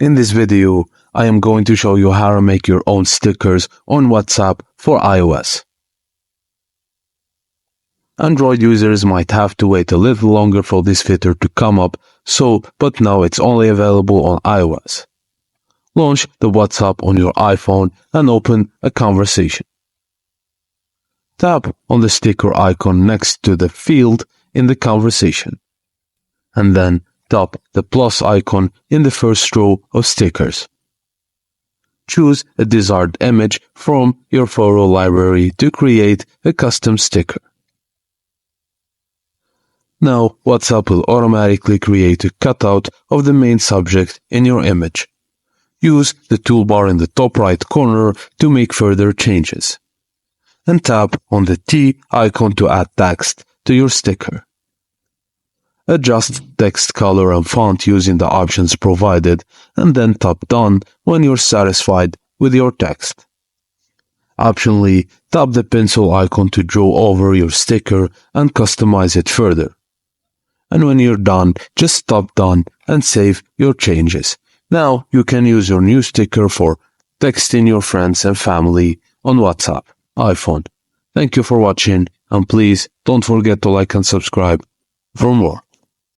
In this video, I am going to show you how to make your own stickers on WhatsApp for iOS. Android users might have to wait a little longer for this feature to come up, but now it's only available on iOS. Launch the WhatsApp on your iPhone and open a conversation. Tap on the sticker icon next to the field in the conversation, and then tap the plus icon in the first row of stickers. Choose a desired image from your photo library to create a custom sticker. Now, WhatsApp will automatically create a cutout of the main subject in your image. Use the toolbar in the top right corner to make further changes. And tap on the T icon to add text to your sticker. Adjust text color and font using the options provided, and then tap Done when you're satisfied with your text. Optionally, tap the pencil icon to draw over your sticker and customize it further. And when you're done, just tap Done and save your changes. Now you can use your new sticker for texting your friends and family on WhatsApp, iPhone. Thank you for watching, and please don't forget to like and subscribe for more.